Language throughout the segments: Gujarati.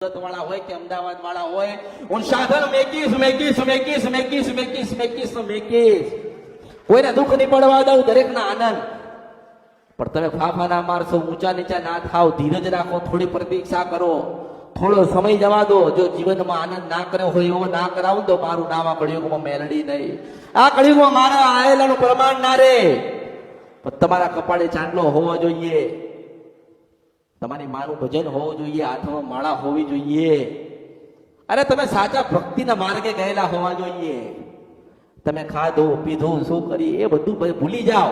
વાળા હોય કે અમદાવાદ વાળા હોય, હું સાધન મેકીશ. કોઈને દુઃખ નહીં પડવા દઉં, દરેક ના આનંદ. પણ તમે ફાફા ના મારશો, ઊંચા નીચા ના થાવ, ધીરજ રાખો, થોડી પ્રતીક્ષા કરો, થોડો સમય જવા દો. જો જીવનમાં આનંદ ના કર્યો હોય એવો ના કરાવું તો મારું નામ આ કળિયુગમાં મેલડી નહીં. આ કળિયુગમાં મારા આયેલાનું પ્રમાણ ના રે. પણ તમારા કપાળે ચાંદલો હોવો જોઈએ, તમારી માનું ભજન હોવું જોઈએ, હાથમાં માળા હોવી જોઈએ. અરે તમે સાચા ભક્તિના માર્ગે ગયેલા હોવા જોઈએ. તમે ખાધું પીધું શું કરી એ બધું ભૂલી જાઓ.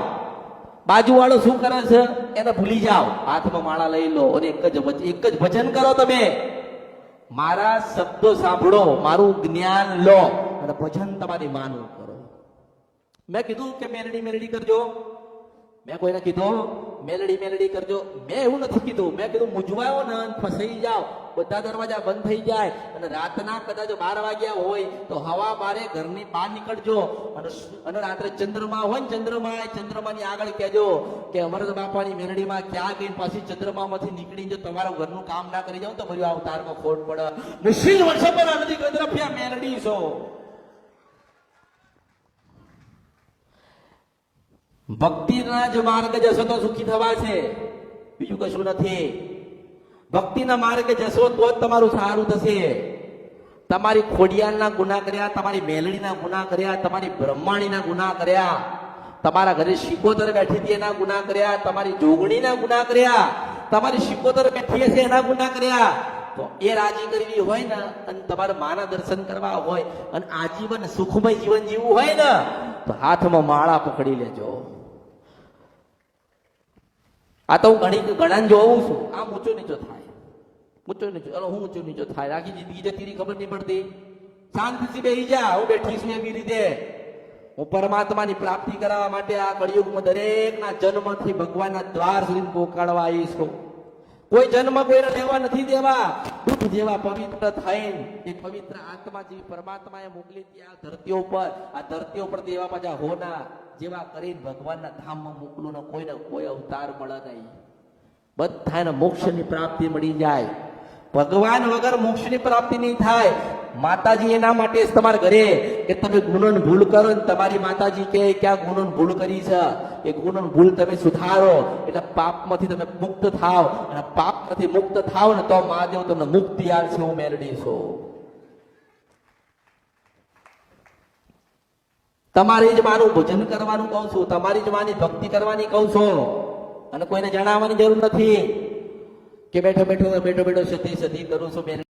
બાજુ વાળો શું કરે છે એને ભૂલી જાઓ, હાથમાં માળા લઈ લો અને એક જ ભજન કરો. તમે મારા શબ્દો સાંભળો, મારું જ્ઞાન લો અને ભજન તમારી માનું કરો. મેં કીધું કે મેલડી મેલડી કરજો, મેં કોઈને કીધું મેલડી કરજો? મેં એવું નથી કીધું. મેં કીધું મૂંઝવાયો ને ફસાઈ જાઓ, બધા દરવાજા બંધ થઈ જાય અને રાતના કદાચ 12 વાગ્યા હોય તો હવા બારે ઘરની બહાર નીકળજો અને રાત્રે ચંદ્રમા હોય ને ચંદ્રમાની આગળ કહેજો કે અમરત બાપાની મેલડીમાં ક્યાં ગઈ, પાછી ચંદ્રમામાંથી નીકળી જો તમારું ઘરનું કામ ના કરી જાવ તો ભર્યું અવતારમાં ખોટ પડે. નિશ્ચિત વર્ષો પર નથી ગદ્રફ્યા મેલડી છો. ભક્તિના જ માર્ગે જશો તો સુખી થવા છે, બીજું કશું નથી. ભક્તિના માર્ગે જશો તો જ તમારું સારું થશે. તમારી ખોડિયાલના ગુના કર્યા, તમારી મેલડીના ગુના કર્યા, તમારી બ્રહ્માણીના ગુના કર્યા, તમારા ઘરે શિકોતર બેઠી હતી એના ગુના કર્યા, તમારી જોગણીના ગુના કર્યા, તમારી શિકોતર બેઠી હશે એના ગુના કર્યા. તો એ રાજી કરવી હોય ને અને તમારે માના દર્શન કરવા હોય અને આજીવન સુખમય જીવન જીવવું હોય ને તો હાથમાં માળા પકડી લેજો. આ તો હું ઘણા જોઉં છું, આમ ઊંચો નીચો થાય, હું ઊંચો નીચો થાય, આખી જિંદગી જતી રહી ખબર નહીં પડતી. શાંતિથી બેસી જા, હું બેઠી છું એવી રીતે. હું પરમાત્માની પ્રાપ્તિ કરાવવા માટે આ કળિયુગમાં દરેકના જન્મથી ભગવાનના દ્વાર સુધી પહોંચાડવા આવી છું. કોઈ જન્મ કોઈને લેવા નથી દેવા. દુઃખ જેવા પવિત્ર થઈને એ પવિત્ર આત્મા જેવી પરમાત્માએ મોકલી આ ધરતીઓ પર દેવા પાછા હોના જેવા કરીને ભગવાનના ધામમાં મોકલું ને કોઈને કોઈ અવતાર મળે નહીં. બધાને મોક્ષની પ્રાપ્તિ મળી જાય. ભગવાન વગર મોક્ષની પ્રાપ્તિ નહીં થાય. માતાજી એના માટે જ તમારા ઘરે કે તમે ગુણોની ભૂલ કરો ને તમારી માતાજી કે ક્યાં ગુણોની ભૂલ કરી છે એ ગુણોની ભૂલ તમે સુધારો એટલે પાપમાંથી તમે મુક્ત થાવ અને પાપમાંથી મુક્ત થાવ ને તો મહાદેવ તમને મુક્તિ આપશે. હું મેલડી છું. તમારી જ માનું ભજન કરવાનું કહું છું, તમારી જ માની ભક્તિ કરવાની કહું છું અને કોઈને જણાવવાની જરૂર નથી કે બેઠો સતી કરું છું.